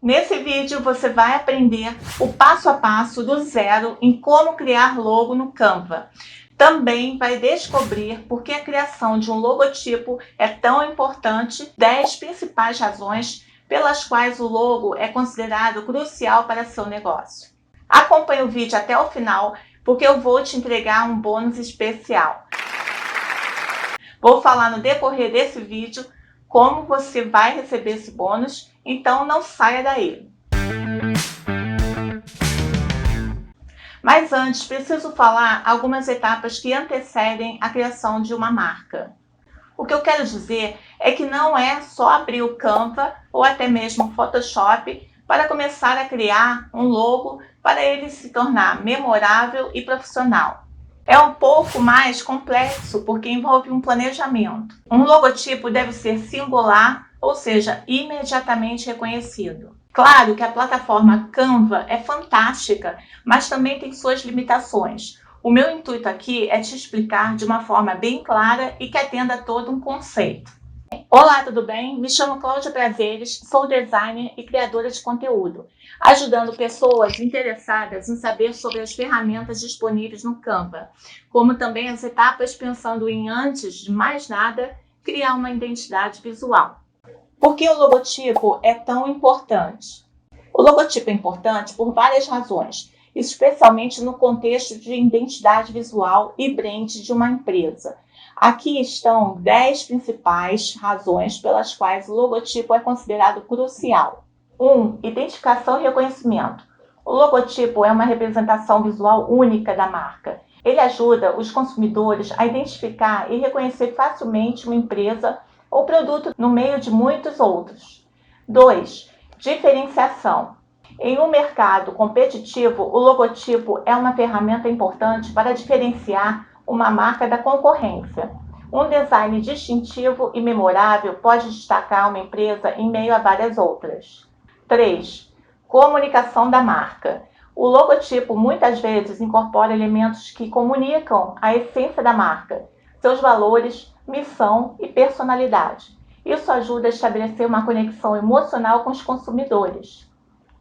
Nesse vídeo você vai aprender o passo a passo do zero em como criar logo no Canva. Também vai descobrir por que a criação de um logotipo é tão importante, 10 principais razões pelas quais o logo é considerado crucial para seu negócio. Acompanhe o vídeo até o final, porque eu vou te entregar um bônus especial. Vou falar no decorrer desse vídeo como você vai receber esse bônus, então não saia daí. Mas antes, preciso falar algumas etapas que antecedem a criação de uma marca. O que eu quero dizer é que não é só abrir o Canva ou até mesmo o Photoshop para começar a criar um logo para ele se tornar memorável e profissional. É um pouco mais complexo porque envolve um planejamento. Um logotipo deve ser singular, ou seja, imediatamente reconhecido. Claro que a plataforma Canva é fantástica, mas também tem suas limitações. O meu intuito aqui é te explicar de uma forma bem clara e que atenda a todo um conceito. Olá, tudo bem? Me chamo Cláudia Prazeres, sou designer e criadora de conteúdo, ajudando pessoas interessadas em saber sobre as ferramentas disponíveis no Canva, como também as etapas pensando em, antes de mais nada, criar uma identidade visual. Por que o logotipo é tão importante? O logotipo é importante por várias razões, especialmente no contexto de identidade visual e brand de uma empresa. Aqui estão 10 principais razões pelas quais o logotipo é considerado crucial. 1. Identificação e reconhecimento. O logotipo é uma representação visual única da marca. Ele ajuda os consumidores a identificar e reconhecer facilmente uma empresa ou produto no meio de muitos outros. 2. Diferenciação. Em um mercado competitivo, o logotipo é uma ferramenta importante para diferenciar uma marca da concorrência. Um design distintivo e memorável pode destacar uma empresa em meio a várias outras. 3. Comunicação da marca. O logotipo muitas vezes incorpora elementos que comunicam a essência da marca, seus valores, missão e personalidade. Isso ajuda a estabelecer uma conexão emocional com os consumidores.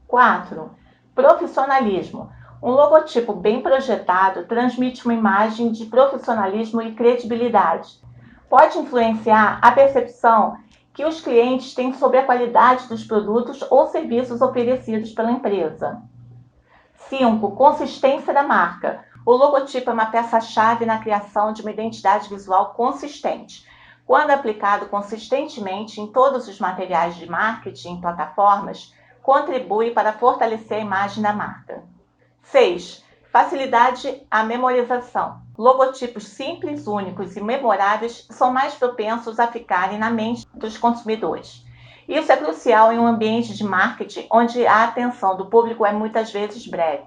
4. Profissionalismo. Um logotipo bem projetado transmite uma imagem de profissionalismo e credibilidade. Pode influenciar a percepção que os clientes têm sobre a qualidade dos produtos ou serviços oferecidos pela empresa. 5. Consistência da marca. O logotipo é uma peça-chave na criação de uma identidade visual consistente. Quando aplicado consistentemente em todos os materiais de marketing e plataformas, contribui para fortalecer a imagem da marca. 6. Facilidade à memorização. Logotipos simples, únicos e memoráveis são mais propensos a ficarem na mente dos consumidores. Isso é crucial em um ambiente de marketing onde a atenção do público é muitas vezes breve.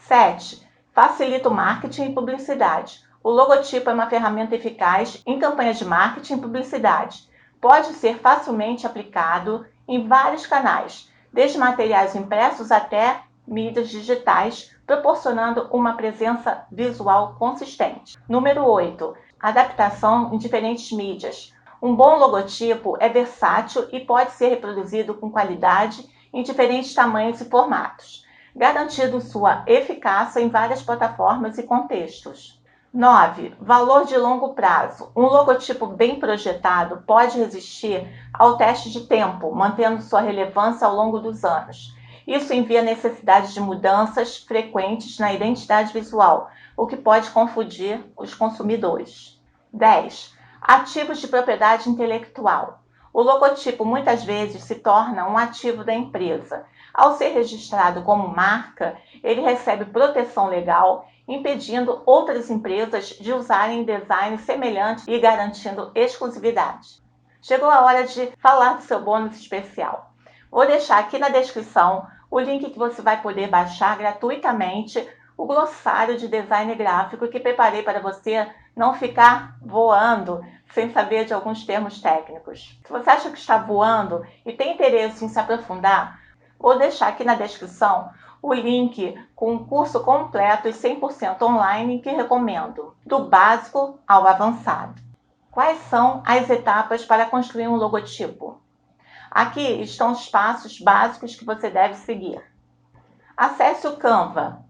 7. Facilita o marketing e publicidade. O logotipo é uma ferramenta eficaz em campanhas de marketing e publicidade. Pode ser facilmente aplicado em vários canais, desde materiais impressos até mídias digitais, proporcionando uma presença visual consistente. Número 8. Adaptação em diferentes mídias. Um bom logotipo é versátil e pode ser reproduzido com qualidade em diferentes tamanhos e formatos, garantindo sua eficácia em várias plataformas e contextos. 9. Valor de longo prazo. Um logotipo bem projetado pode resistir ao teste de tempo, mantendo sua relevância ao longo dos anos. Isso envia a necessidade de mudanças frequentes na identidade visual, o que pode confundir os consumidores. 10. Ativos de propriedade intelectual. O logotipo muitas vezes se torna um ativo da empresa. Ao ser registrado como marca, ele recebe proteção legal, impedindo outras empresas de usarem designs semelhantes e garantindo exclusividade. Chegou a hora de falar do seu bônus especial. Vou deixar aqui na descrição o link que você vai poder baixar gratuitamente o glossário de design gráfico que preparei para você não ficar voando sem saber de alguns termos técnicos. Se você acha que está voando e tem interesse em se aprofundar, vou deixar aqui na descrição o link com um curso completo e 100% online que recomendo, do básico ao avançado. Quais são as etapas para construir um logotipo? Aqui estão os passos básicos que você deve seguir. Acesse o Canva.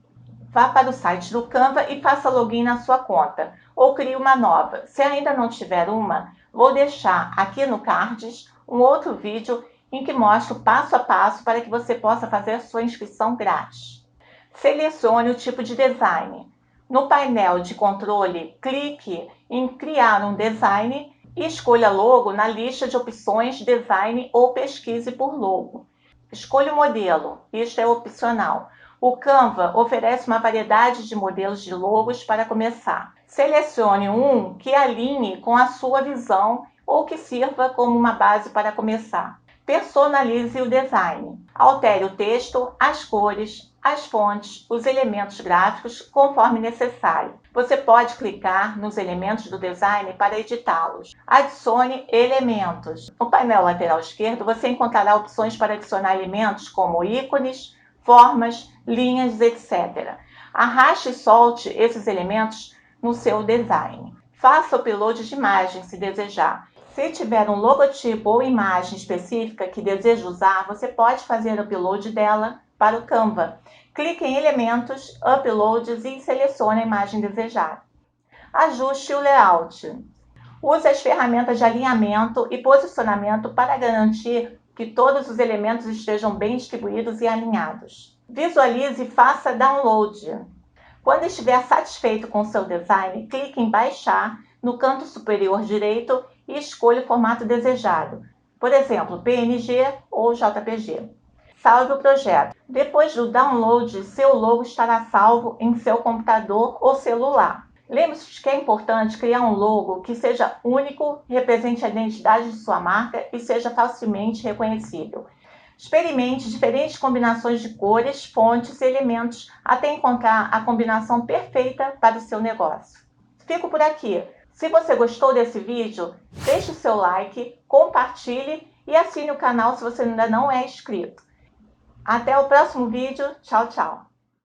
Vá para o site do Canva e faça login na sua conta, ou crie uma nova. Se ainda não tiver uma, vou deixar aqui no Cards um outro vídeo em que mostro passo a passo para que você possa fazer a sua inscrição grátis. Selecione o tipo de design. No painel de controle, clique em Criar um design e escolha logo na lista de opções Design ou pesquise por logo. Escolha o modelo, isto é opcional. O Canva oferece uma variedade de modelos de logos para começar. Selecione um que alinhe com a sua visão ou que sirva como uma base para começar. Personalize o design. Altere o texto, as cores, as fontes, os elementos gráficos conforme necessário. Você pode clicar nos elementos do design para editá-los. Adicione elementos. No painel lateral esquerdo, você encontrará opções para adicionar elementos como ícones, formas, linhas, etc. Arraste e solte esses elementos no seu design. Faça o upload de imagem se desejar. Se tiver um logotipo ou imagem específica que deseja usar, você pode fazer o upload dela para o Canva. Clique em Elementos, Uploads e selecione a imagem desejada. Ajuste o layout. Use as ferramentas de alinhamento e posicionamento para garantir que todos os elementos estejam bem distribuídos e alinhados. Visualize e faça download. Quando estiver satisfeito com seu design, clique em Baixar no canto superior direito e escolha o formato desejado, por exemplo, PNG ou JPG. Salve o projeto. Depois do download, seu logo estará salvo em seu computador ou celular. Lembre-se que é importante criar um logo que seja único, represente a identidade de sua marca e seja facilmente reconhecível. Experimente diferentes combinações de cores, fontes e elementos até encontrar a combinação perfeita para o seu negócio. Fico por aqui. Se você gostou desse vídeo, deixe o seu like, compartilhe e assine o canal se você ainda não é inscrito. Até o próximo vídeo. Tchau, tchau.